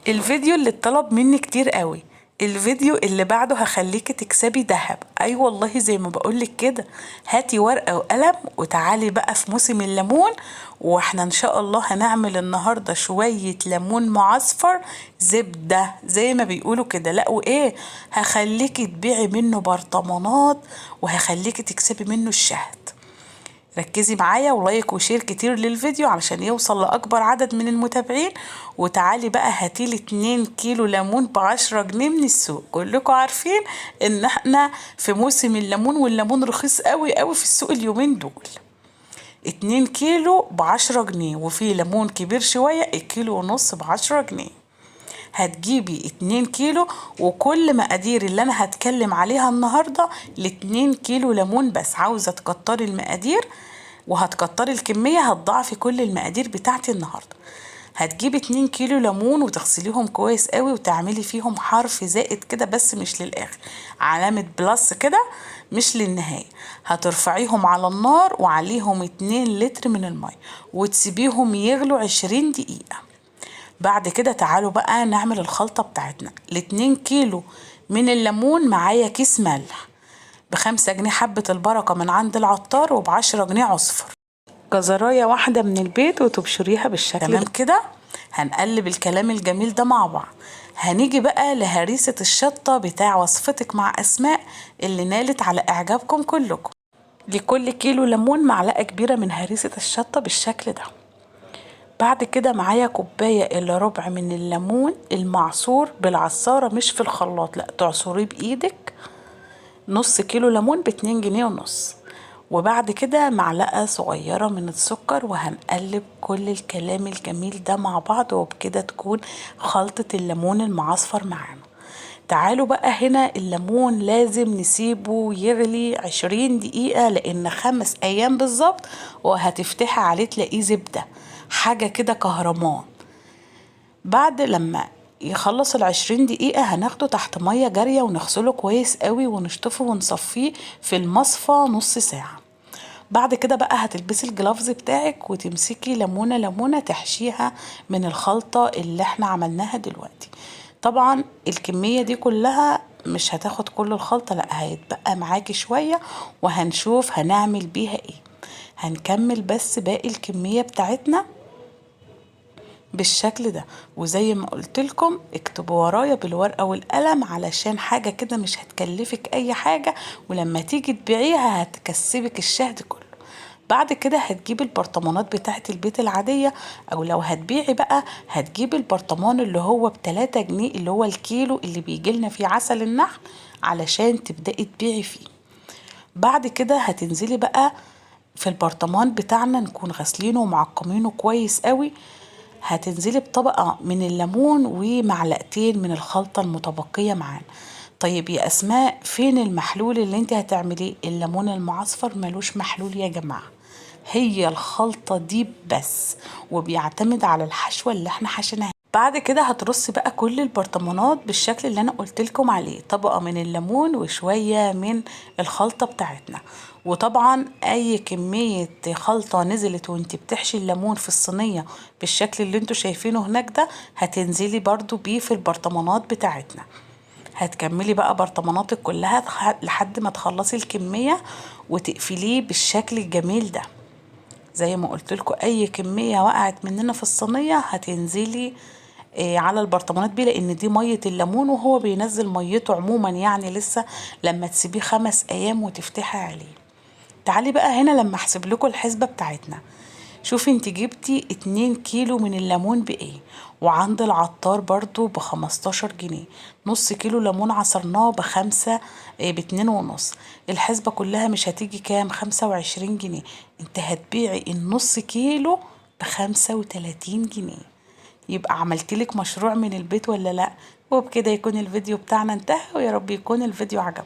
الفيديو اللي اتطلب مني كتير قوي، الفيديو اللي بعده هخليكي تكسبي دهب. اي والله زي ما بقولك كده. هاتي ورقة وقلم وتعالي بقى في موسم الليمون، واحنا ان شاء الله هنعمل النهاردة شوية ليمون معصفر زبدة زي ما بيقولوا كده. لا وايه، هخليكي تبيعي منه برطمانات وهخليكي تكسبي منه الشهد. ركزي معايا ولايك وشير كتير للفيديو علشان يوصل لأكبر عدد من المتابعين. وتعالي بقى هاتيلي 2 كيلو ليمون ب10 جنيه من السوق. كلكم عارفين ان احنا في موسم الليمون، والليمون رخيص قوي قوي في السوق اليومين دول. 2 كيلو ب10 جنيه، وفي ليمون كبير شوية الكيلو ونص ب10 جنيه. هتجيبي 2 كيلو، وكل مقادير اللي انا هتكلم عليها النهاردة ل2 كيلو ليمون بس. عاوزة تكتري المقادير وهتكتري الكمية، هتضاعفي كل المقادير بتاعتي النهاردة. هتجيبي 2 كيلو ليمون وتغسليهم كويس قوي وتعملي فيهم حرف زائد كده بس مش للآخر، علامة بلس كده مش للنهاية. هترفعيهم على النار وعليهم 2 لتر من المية وتسيبيهم يغلوا 20 دقيقة. بعد كده تعالوا بقى نعمل الخلطة بتاعتنا. ل2 كيلو من الليمون معايا كيس ملح ب5 جنيه، حبة البركة من عند العطار وب10 جنيه عصفر، جزراية واحدة من البيت وتبشريها بالشكل تمام كده. هنقلب الكلام الجميل ده مع بعض. هنيجي بقى لهريسة الشطة بتاع وصفتك مع أسماء اللي نالت على إعجابكم كلكم. لكل كيلو ليمون معلقة كبيرة من هريسة الشطة بالشكل ده. بعد كده معايا كوباية إلا ربع من الليمون المعصور بالعصارة مش في الخلاط، لا تعصريه بإيدك. نص كيلو ليمون ب2 جنيه ونص. وبعد كده معلقة صغيرة من السكر، وهنقلب كل الكلام الجميل ده مع بعض، وبكده تكون خلطة الليمون المعصفر معانا. تعالوا بقى هنا، الليمون لازم نسيبه يغلي 20 دقيقة لأن 5 أيام بالظبط وهتفتحي عليه تلاقيه زبدة، حاجة كده كهرمان. بعد لما يخلص 20 دقيقة هناخده تحت مية جارية ونغسله كويس قوي ونشطفه ونصفيه في المصفى نص ساعة. بعد كده بقى هتلبسي الجلافز بتاعك وتمسكي ليمونة ليمونة تحشيها من الخلطة اللي احنا عملناها دلوقتي. طبعا الكمية دي كلها مش هتاخد كل الخلطة، لا هيتبقى معاكي شوية وهنشوف هنعمل بيها ايه. هنكمل بس باقي الكمية بتاعتنا بالشكل ده. وزي ما قلت لكم اكتبوا ورايا بالورقة والقلم علشان حاجة كده مش هتكلفك اي حاجة، ولما تيجي تبيعيها هتكسبك الشهد كله. بعد كده هتجيبي البرطمانات بتاعت البيت العادية، او لو هتبيعي بقى هتجيبي البرطمان اللي هو ب3 جنيه، اللي هو الكيلو اللي بيجيلنا فيه عسل النحل علشان تبدأي تبيعي فيه. بعد كده هتنزلي بقى في البرطمان بتاعنا نكون غسلينه ومعقمينه كويس قوي. هتنزلي بطبقة من الليمون ومعلقتين من الخلطة المتبقية معانا. طيب يا أسماء، فين المحلول اللي انت هتعمليه؟ الليمون المعصفر ملوش محلول يا جماعة، هي الخلطة دي بس، وبيعتمد على الحشوة اللي احنا حشيناها. بعد كده هترصي بقى كل البرطمانات بالشكل اللي انا قلت لكم عليه، طبقة من الليمون وشوية من الخلطة بتاعتنا. وطبعا اي كمية خلطة نزلت وانت بتحشي الليمون في الصينية بالشكل اللي انتوا شايفينه هناك ده، هتنزلي برضو بيه في البرطمانات بتاعتنا. هتكملي بقى برطماناتك كلها لحد ما تخلصي الكمية وتقفليه بالشكل الجميل ده. زي ما قلت لكم اي كمية وقعت مننا في الصينية هتنزلي على البرطمانات بيه، لان دي مية الليمون وهو بينزل ميته عموما، يعني لسه لما تسيبيه 5 ايام وتفتحي عليه. تعالي بقى هنا لما احسب لكم الحسبة بتاعتنا. شوفي انت جبتي 2 كيلو من الليمون بايه، وعند العطار برضو ب15 جنيه. نص كيلو ليمون عصرناه ب2.5. الحسبة كلها مش هتيجي كام؟ 25 جنيه. انت هتبيعي النص كيلو ب35 جنيه. يبقى عملتلك مشروع من البيت ولا لا؟ وبكده يكون الفيديو بتاعنا انتهى، ويا رب يكون الفيديو عجبكم.